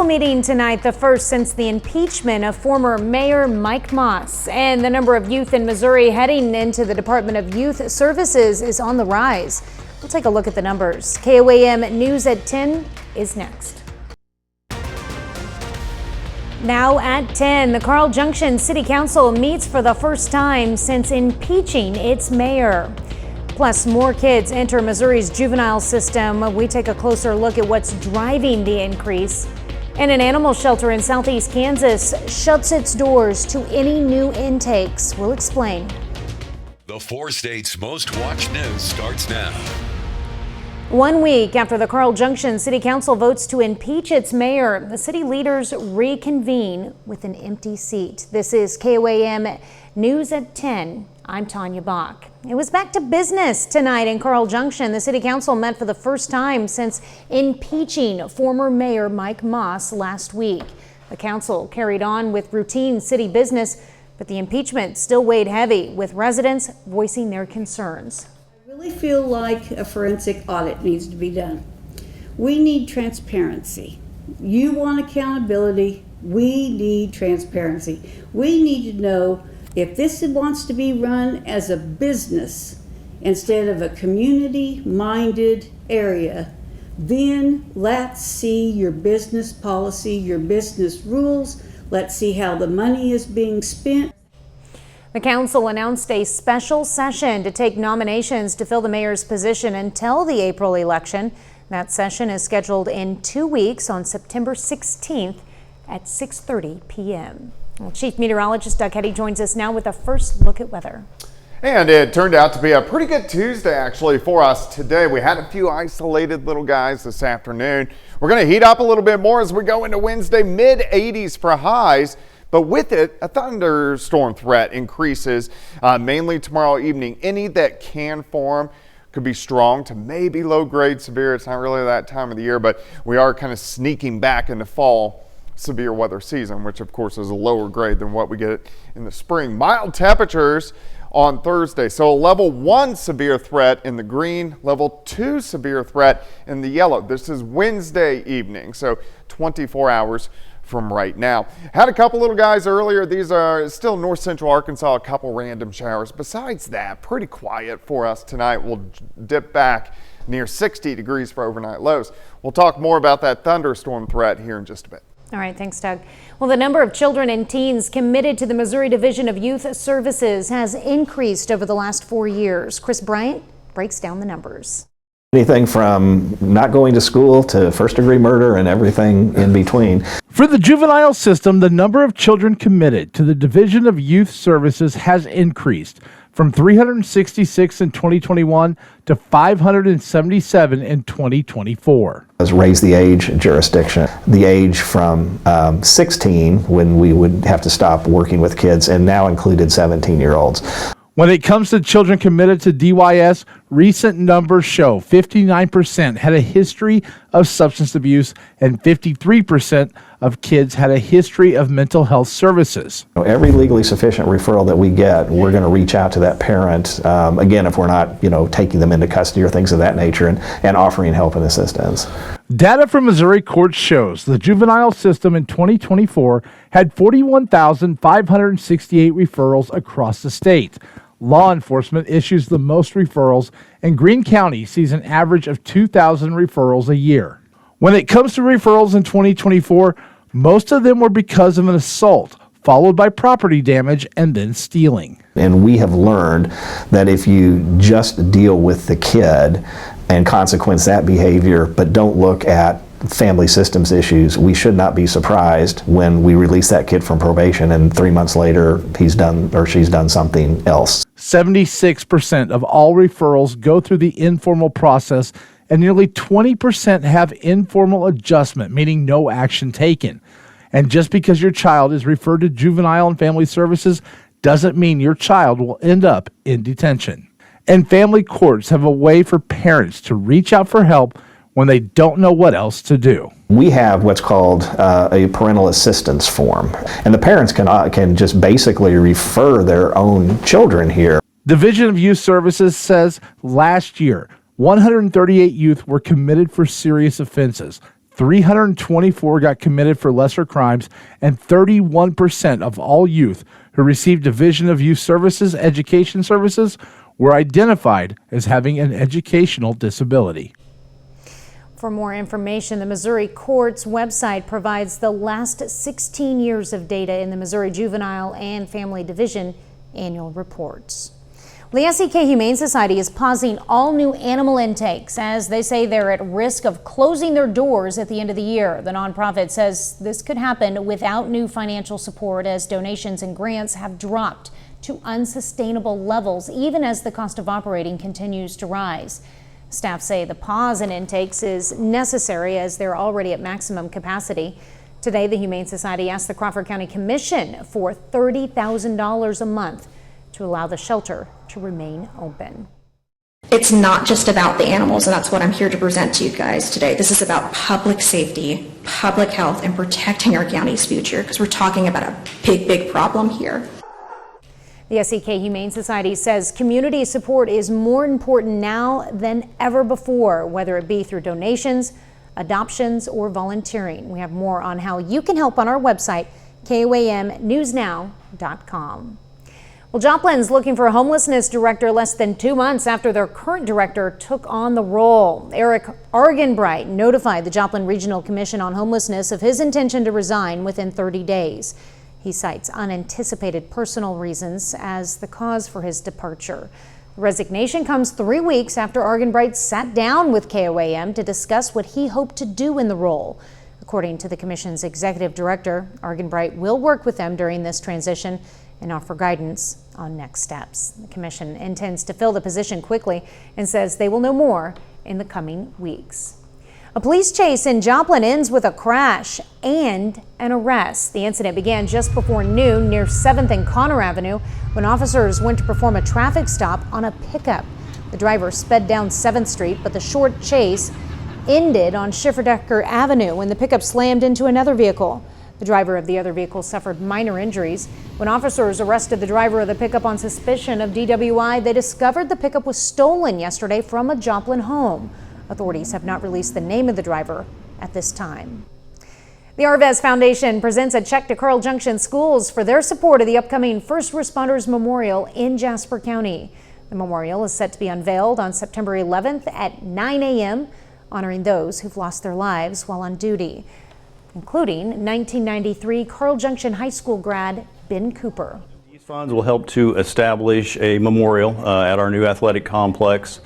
Meeting tonight, the first since the impeachment of former Mayor Mike Moss. And the number of youth in Missouri heading into the Department of Youth Services is on the rise. We'll take a look at the numbers. KOAM News at 10 is next. Now at 10, the Carl Junction City Council meets for the first time since impeaching its mayor. Plus, more kids enter Missouri's juvenile system. We take a closer look at what's driving the increase. And an animal shelter in southeast Kansas shuts its doors to any new intakes. We'll explain. The 4 states' most watched news starts now. 1 week after the Carl Junction City Council votes to impeach its mayor, the city leaders reconvene with an empty seat. This is KOAM News at 10. I'm Tanya Bach. It was back to business tonight in Carl Junction. The city council met for the first time since impeaching former mayor Mike Moss last week. The council carried on with routine city business, but the impeachment still weighed heavy, with residents voicing their concerns. I really feel like a forensic audit needs to be done. We need transparency. You want accountability. We need transparency. We need to know if this wants to be run as a business instead of a community-minded area, then let's see your business policy, your business rules. Let's see how the money is being spent. The council announced a special session to take nominations to fill the mayor's position until the April election. That session is scheduled in 2 weeks on September 16th at 6:30 p.m. Well, Chief Meteorologist Doug Hetty joins us now with a first look at weather. And it turned out to be a pretty good Tuesday actually for us today. We had a few isolated little guys this afternoon. We're going to heat up a little bit more as we go into Wednesday, mid 80s for highs. But with it, a thunderstorm threat increases mainly tomorrow evening. Any that can form could be strong to maybe low grade severe. It's not really that time of the year, but we are kind of sneaking back into fall severe weather season, which of course is a lower grade than what we get in the spring. Mild temperatures on Thursday. So a level 1 severe threat in the green, level 2 severe threat in the yellow. This is Wednesday evening, so 24 hours from right now. Had a couple little guys earlier. These are still north central Arkansas, a couple random showers. Besides that, pretty quiet for us tonight. We'll dip back near 60 degrees for overnight lows. We'll talk more about that thunderstorm threat here in just a bit. All right, thanks, Doug. Well, the number of children and teens committed to the Missouri Division of Youth Services has increased over the last 4 years. Chris Bryant breaks down the numbers. Anything from not going to school to first-degree murder and everything in between. For the juvenile system, the number of children committed to the Division of Youth Services has increased from 366 in 2021 to 577 in 2024. Has raised the age jurisdiction, the age from 16 when we would have to stop working with kids, and now included 17-year-olds. When it comes to children committed to DYS, recent numbers show 59% had a history of substance abuse and 53% of kids had a history of mental health services. Every legally sufficient referral that we get, we're going to reach out to that parent, again, if we're not, taking them into custody or things of that nature, and offering help and assistance. Data from Missouri courts shows the juvenile system in 2024 had 41,568 referrals across the state. Law enforcement issues the most referrals, and Greene County sees an average of 2,000 referrals a year. When it comes to referrals in 2024, most of them were because of an assault, followed by property damage and then stealing. And we have learned that if you just deal with the kid and consequence that behavior, but don't look at family systems issues, we should not be surprised when we release that kid from probation and 3 months later he's done or she's done something else. 76% of all referrals go through the informal process, and nearly 20% have informal adjustment, meaning no action taken. And just because your child is referred to Juvenile and Family Services doesn't mean your child will end up in detention. And family courts have a way for parents to reach out for help when they don't know what else to do. We have what's called a parental assistance form, and the parents can just basically refer their own children here. Division of Youth Services says last year, 138 youth were committed for serious offenses. 324 got committed for lesser crimes, and 31% of all youth who received Division of Youth Services education services were identified as having an educational disability. For more information, the Missouri Courts website provides the last 16 years of data in the Missouri Juvenile and Family Division annual reports. The SEK Humane Society is pausing all new animal intakes as they say they're at risk of closing their doors at the end of the year. The nonprofit says this could happen without new financial support as donations and grants have dropped to unsustainable levels, even as the cost of operating continues to rise. Staff say the pause in intakes is necessary as they're already at maximum capacity. Today, the Humane Society asked the Crawford County Commission for $30,000 a month to allow the shelter to remain open. It's not just about the animals, and that's what I'm here to present to you guys today. This is about public safety, public health, and protecting our county's future, because we're talking about a big, big problem here. The SEK Humane Society says community support is more important now than ever before, whether it be through donations, adoptions, or volunteering. We have more on how you can help on our website, KOAMnewsnow.com. Well, Joplin's looking for a homelessness director less than 2 months after their current director took on the role. Eric Argenbright notified the Joplin Regional Commission on Homelessness of his intention to resign within 30 days. He cites unanticipated personal reasons as the cause for his departure. The resignation comes 3 weeks after Argenbright sat down with KOAM to discuss what he hoped to do in the role. According to the commission's executive director, Argenbright will work with them during this transition and offer guidance on next steps. The commission intends to fill the position quickly and says they will know more in the coming weeks. A police chase in Joplin ends with a crash and an arrest. The incident began just before noon near 7th and Connor Avenue when officers went to perform a traffic stop on a pickup. The driver sped down 7th Street, but the short chase ended on Schifferdecker Avenue when the pickup slammed into another vehicle. The driver of the other vehicle suffered minor injuries. When officers arrested the driver of the pickup on suspicion of DWI, they discovered the pickup was stolen yesterday from a Joplin home. Authorities have not released the name of the driver at this time. The Arvez Foundation presents a check to Carl Junction schools for their support of the upcoming First Responders Memorial in Jasper County. The memorial is set to be unveiled on September 11th at 9 a.m., honoring those who've lost their lives while on duty, including 1993 Carl Junction High School grad Ben Cooper. These funds will help to establish a memorial at our new athletic complex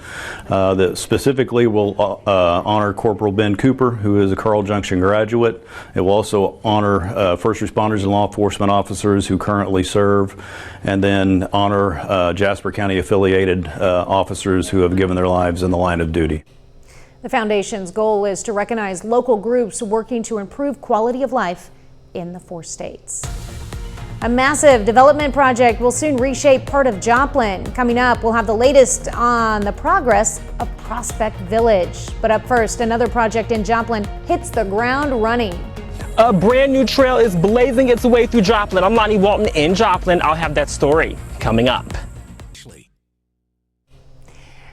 that specifically will honor Corporal Ben Cooper, who is a Carl Junction graduate. It will also honor first responders and law enforcement officers who currently serve, and then honor Jasper County affiliated officers who have given their lives in the line of duty. The foundation's goal is to recognize local groups working to improve quality of life in the 4 states. A massive development project will soon reshape part of Joplin. Coming up, we'll have the latest on the progress of Prospect Village. But up first, another project in Joplin hits the ground running. A brand new trail is blazing its way through Joplin. I'm Lonnie Walton in Joplin. I'll have that story coming up.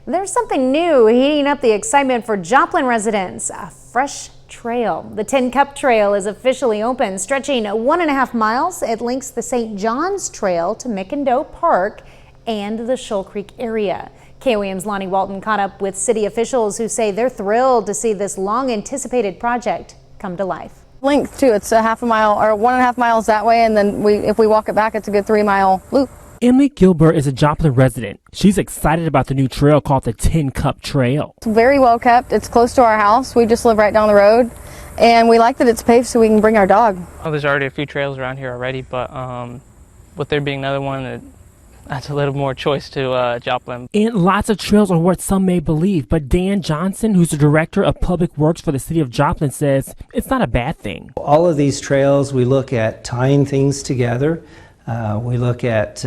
There's something new heating up the excitement for Joplin residents, a fresh trail. The Tin Cup Trail is officially open, stretching 1.5 miles. It links the St. John's Trail to McIndoe Park and the Shoal Creek area. KOAM's Lonnie Walton caught up with city officials who say they're thrilled to see this long-anticipated project come to life. Length too, it's a 1/2 mile or 1.5 miles that way, and then if we walk it back, it's a good 3-mile loop. Emily Gilbert is a Joplin resident. She's excited about the new trail called the Tin Cup Trail. It's very well kept. It's close to our house. We just live right down the road, and we like that it's paved so we can bring our dog. Oh, there's already a few trails around here already, but with there being another one, it adds a little more choice to Joplin. And lots of trails are what some may believe, but Dan Johnson, who's the director of public works for the city of Joplin, says it's not a bad thing. All of these trails, we look at tying things together. We look at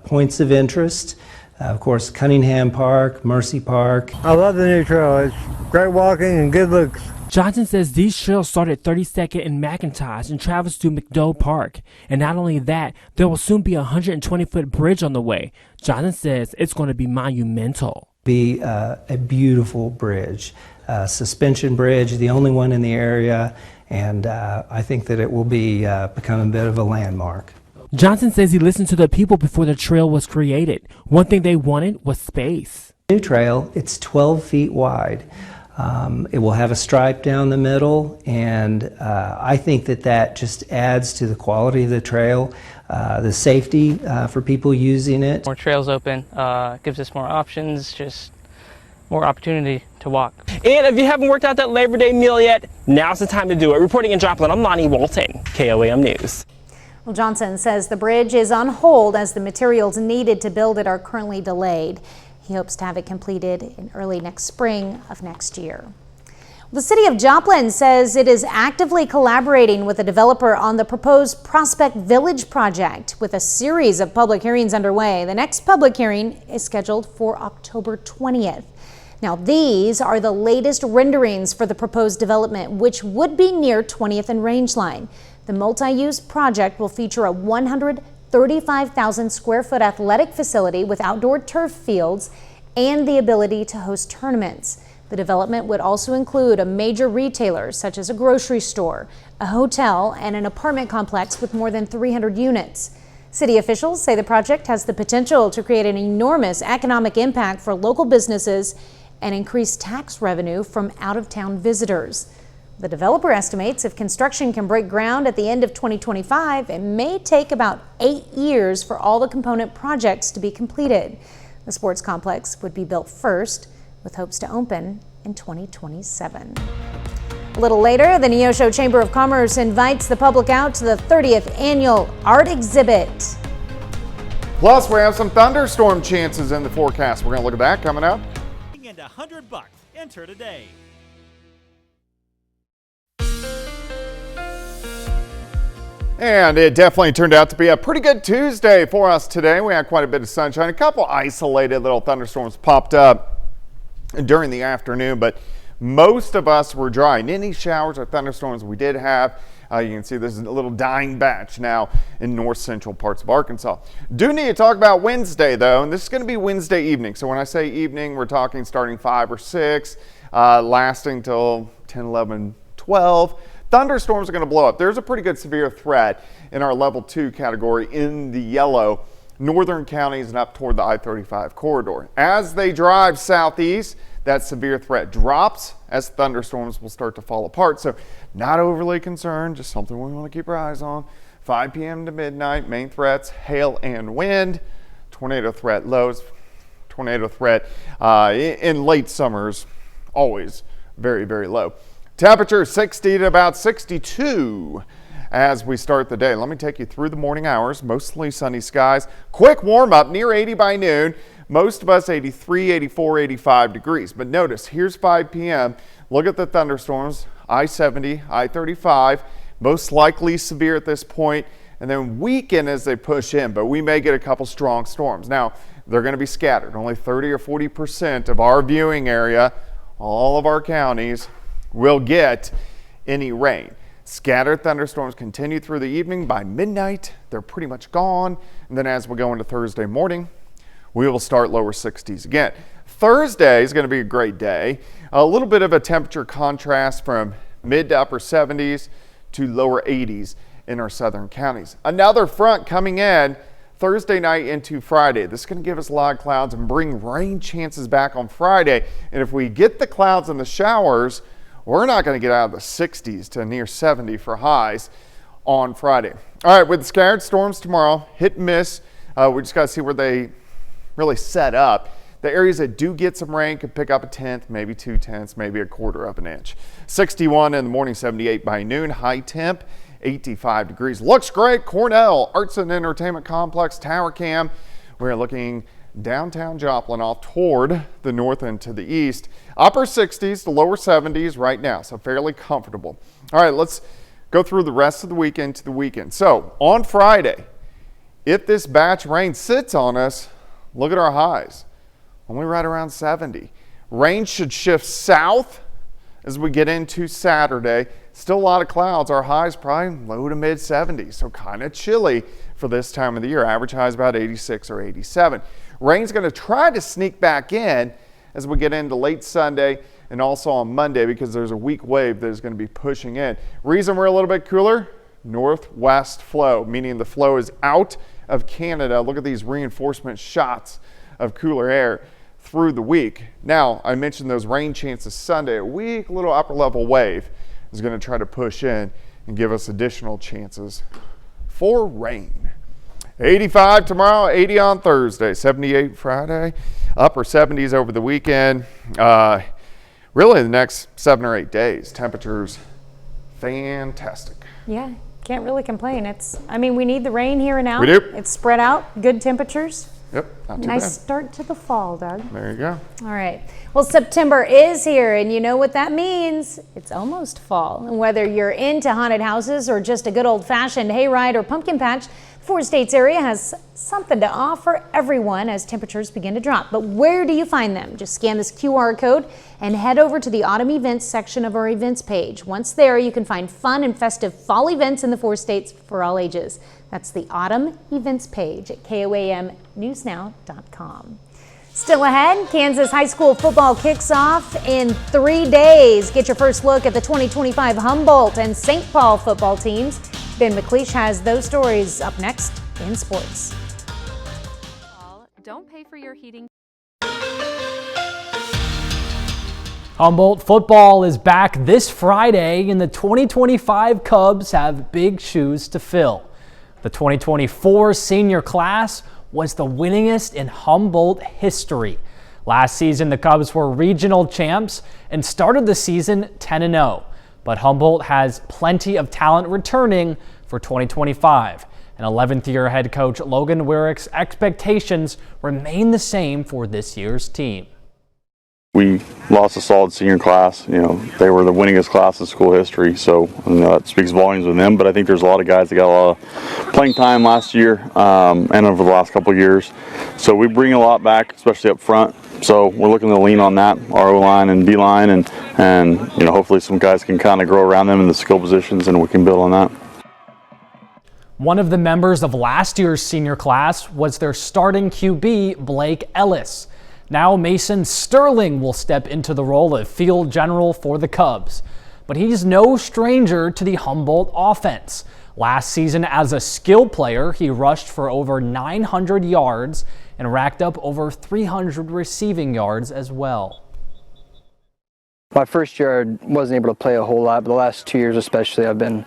points of interest. Of course, Cunningham Park, Mercy Park. I love the new trail. It's great walking and good looks. Johnson says these trails start at 32nd and McIntosh and travels to McDowell Park. And not only that, there will soon be a 120-foot bridge on the way. Johnson says it's going to be monumental. Be a beautiful bridge. suspension bridge, the only one in the area, and I think that it will be become a bit of a landmark. Johnson says he listened to the people before the trail was created. One thing they wanted was space. New trail, it's 12 feet wide. It will have a stripe down the middle, and I think that that just adds to the quality of the trail, the safety for people using it. More trails open, gives us more options, just more opportunity to walk. And if you haven't worked out that Labor Day meal yet, now's the time to do it. Reporting in Joplin, I'm Lonnie Walton, KOAM News. Well, Johnson says the bridge is on hold as the materials needed to build it are currently delayed. He hopes to have it completed in early next spring of next year. The city of Joplin says it is actively collaborating with a developer on the proposed Prospect Village project with a series of public hearings underway. The next public hearing is scheduled for October 20th. Now, these are the latest renderings for the proposed development, which would be near 20th and Rangeline. The multi-use project will feature a 135,000 square foot athletic facility with outdoor turf fields and the ability to host tournaments. The development would also include a major retailer such as a grocery store, a hotel, and an apartment complex with more than 300 units. City officials say the project has the potential to create an enormous economic impact for local businesses and increase tax revenue from out-of-town visitors. The developer estimates if construction can break ground at the end of 2025, it may take about 8 years for all the component projects to be completed. The sports complex would be built first, with hopes to open in 2027. A little later, the Neosho Chamber of Commerce invites the public out to the 30th annual art exhibit. Plus, we have some thunderstorm chances in the forecast. We're going to look at that coming up. And $100. Enter today. And it definitely turned out to be a pretty good Tuesday for us today. We had quite a bit of sunshine. A couple isolated little thunderstorms popped up during the afternoon, but most of us were dry. And any showers or thunderstorms we did have, you can see this is a little dying batch now in north central parts of Arkansas. Do need to talk about Wednesday, though, and this is going to be Wednesday evening. So when I say evening, we're talking starting 5 or 6, lasting till 10, 11, 12. Thunderstorms are going to blow up. There's a pretty good severe threat in our level 2 category in the yellow northern counties and up toward the I-35 corridor. As they drive southeast, that severe threat drops as thunderstorms will start to fall apart. So not overly concerned, just something we want to keep our eyes on. 5 p.m. to midnight, main threats, hail and wind, tornado threat lows, tornado threat in late summers, always very, very low. Temperature 60 to about 62 as we start the day. Let me take you through the morning hours, mostly sunny skies. Quick warm up, near 80 by noon. Most of us 83, 84, 85 degrees. But notice, here's 5 p.m. Look at the thunderstorms, I-70, I-35, most likely severe at this point, and then weaken as they push in, but we may get a couple strong storms. Now, they're going to be scattered. Only 30 or 40% of our viewing area, all of our counties, will get any rain. Scattered thunderstorms continue through the evening. By midnight, they're pretty much gone. And then as we go into Thursday morning, we will start lower 60s again. Thursday is going to be a great day. A little bit of a temperature contrast from mid to upper 70s to lower 80s in our southern counties. Another front coming in Thursday night into Friday. This is going to give us a lot of clouds and bring rain chances back on Friday. And if we get the clouds and the showers, we're not going to get out of the 60s to near 70 for highs on Friday. All right, with the scattered storms tomorrow, hit and miss. We just got to see where they really set up. The areas that do get some rain could pick up a tenth, maybe 2 tenths, maybe a quarter of an inch. 61 in the morning, 78 by noon. High temp, 85 degrees. Looks great. Cornell Arts and Entertainment Complex, Tower Cam. We're looking downtown Joplin off toward the north and to the east. Upper 60s to lower 70s right now, so fairly comfortable. All right, let's go through the rest of the weekend to the weekend. So on Friday, if this batch rain sits on us, look at our highs. Only right around 70. Rain should shift south as we get into Saturday. Still a lot of clouds. Our highs probably low to mid 70s, so kind of chilly for this time of the year. Average highs about 86 or 87. Rain's going to try to sneak back in as we get into late Sunday and also on Monday because there's a weak wave that is going to be pushing in. Reason we're a little bit cooler, northwest flow, meaning the flow is out of Canada. Look at these reinforcement shots of cooler air through the week. Now, I mentioned those rain chances Sunday. A weak little upper level wave is going to try to push in and give us additional chances for rain. 85 tomorrow, 80 on Thursday, 78 Friday, upper 70s over the weekend. Really the next 7 or 8 days, temperatures fantastic. Yeah, can't really complain. We need the rain here and now. We do. It's spread out, good temperatures. Yep, not too Nice bad. start to the fall, Doug. There you go. All right. Well, September is here, and you know what that means. It's almost fall. And whether you're into haunted houses or just a good old-fashioned hayride or pumpkin patch, the Four States area has something to offer everyone as temperatures begin to drop. But where do you find them? Just scan this QR code and head over to the Autumn Events section of our events page. Once there, you can find fun and festive fall events in the Four States for all ages. That's the Autumn Events page at KOAMnewsnow.com. Still ahead, Kansas high school football kicks off in 3 days. Get your first look at the 2025 Humboldt and St. Paul football teams. Ben McLeish has those stories up next in sports. Don't pay for your heating. Humboldt football is back this Friday, and the 2025 Cubs have big shoes to fill. The 2024 senior class was the winningest in Humboldt history. Last season, the Cubs were regional champs and started the season 10-0. But Humboldt has plenty of talent returning for 2025. And 11th-year head coach Logan Wyrick's expectations remain the same for this year's team. We lost a solid senior class. They were the winningest class in school history, so it speaks volumes with them. But I think there's a lot of guys that got a lot of playing time last year and over the last couple of years. So we bring a lot back, especially up front. So we're looking to lean on that, our O-line and D-line, and hopefully some guys can kind of grow around them in the skill positions, and we can build on that. One of the members of last year's senior class was their starting QB, Blake Ellis. Now Mason Sterling will step into the role of field general for the Cubs. But he's no stranger to the Humboldt offense. Last season as a skill player, he rushed for over 900 yards and racked up over 300 receiving yards as well. My first year I wasn't able to play a whole lot, but the last 2 years especially I've been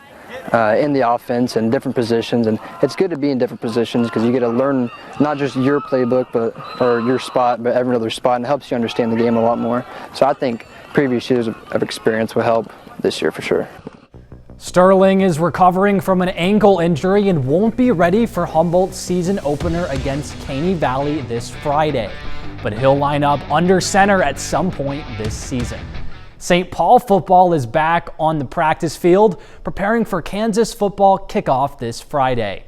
in the offense in different positions, and it's good to be in different positions because you get to learn not just your playbook or your spot, but every other spot, and it helps you understand the game a lot more. So I think previous years of experience will help this year for sure. Sterling is recovering from an ankle injury and won't be ready for Humboldt's season opener against Caney Valley this Friday, but he'll line up under center at some point this season. St. Paul football is back on the practice field, preparing for Kansas football kickoff this Friday.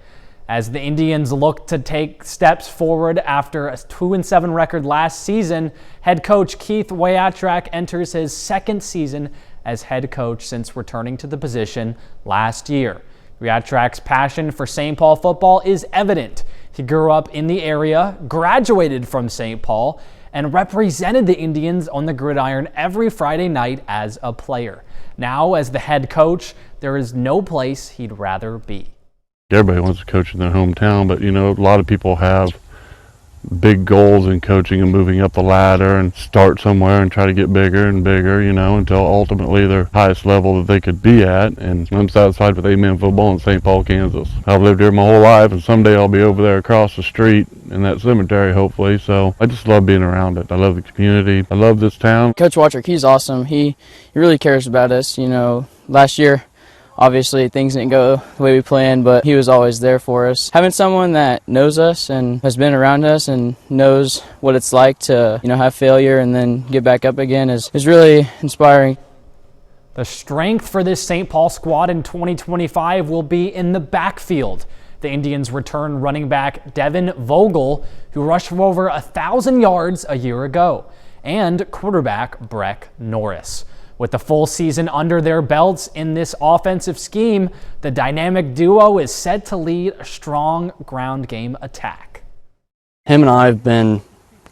As the Indians look to take steps forward after a 2-7 record last season, head coach Keith Wyatrak enters his second season as head coach since returning to the position last year. Wyatrak's passion for St. Paul football is evident. He grew up in the area, graduated from St. Paul, and represented the Indians on the gridiron every Friday night as a player. Now, as the head coach, there is no place he'd rather be. Everybody wants to coach in their hometown, but a lot of people have big goals in coaching and moving up the ladder and start somewhere and try to get bigger and bigger, until ultimately their highest level that they could be at. And I'm satisfied with Amen football in St. Paul, Kansas. I've lived here my whole life, and someday I'll be over there across the street in that cemetery, hopefully. So I just love being around it. I love the community. I love this town. Coach Wyatrak, he's awesome. He really cares about us. Last year, obviously, things didn't go the way we planned, but he was always there for us. Having someone that knows us and has been around us and knows what it's like to, have failure and then get back up again is really inspiring. The strength for this St. Paul squad in 2025 will be in the backfield. The Indians return running back Devin Vogel, who rushed for over 1,000 yards a year ago, and quarterback Breck Norris. With the full season under their belts in this offensive scheme, the dynamic duo is set to lead a strong ground game attack. Him and I have been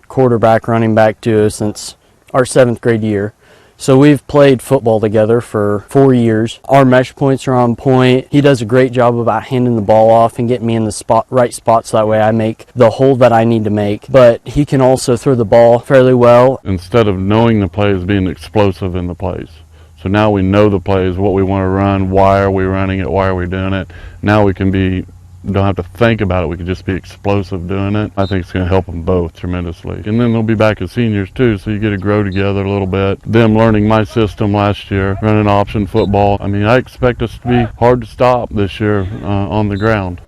quarterback, running back duo since our 7th grade year, So we've played football together for 4 years. Our measure points are on point. He does a great job about handing the ball off and getting me in the right spots, so that way I make the hold that I need to make. But he can also throw the ball fairly well. Instead of knowing the plays, being explosive in the plays. So now we know the plays, what we want to run, why are we running it, why are we doing it. Now we can don't have to think about it, we can just be explosive doing it. I think it's going to help them both tremendously. And then they'll be back as seniors too, so you get to grow together a little bit. Them learning my system last year, running option football. I mean, I expect us to be hard to stop this year on the ground.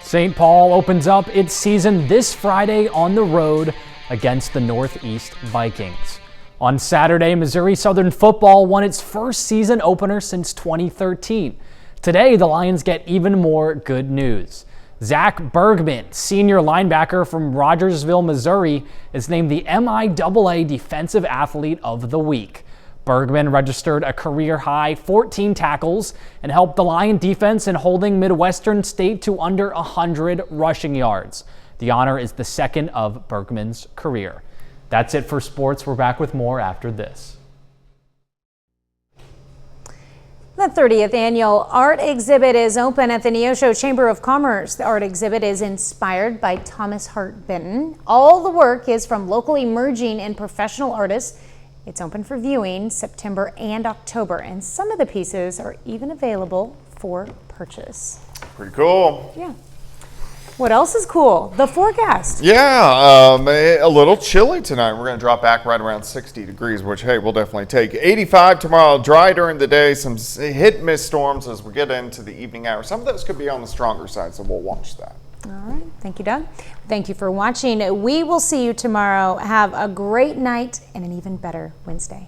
St. Paul opens up its season this Friday on the road against the Northeast Vikings. On Saturday, Missouri Southern football won its first season opener since 2013. Today, the Lions get even more good news. Zach Bergman, senior linebacker from Rogersville, Missouri, is named the MIAA Defensive Athlete of the Week. Bergman registered a career-high 14 tackles and helped the Lion defense in holding Midwestern State to under 100 rushing yards. The honor is the second of Bergman's career. That's it for sports. We're back with more after this. The 30th annual art exhibit is open at the Neosho Chamber of Commerce. The art exhibit is inspired by Thomas Hart Benton. All the work is from local emerging and professional artists. It's open for viewing September and October, and some of the pieces are even available for purchase. Pretty cool. Yeah. What else is cool? The forecast. Yeah, a little chilly tonight. We're going to drop back right around 60 degrees, which, hey, we'll definitely take. 85 tomorrow, dry during the day, some hit-miss storms as we get into the evening hours. Some of those could be on the stronger side, so we'll watch that. All right. Thank you, Doug. Thank you for watching. We will see you tomorrow. Have a great night and an even better Wednesday.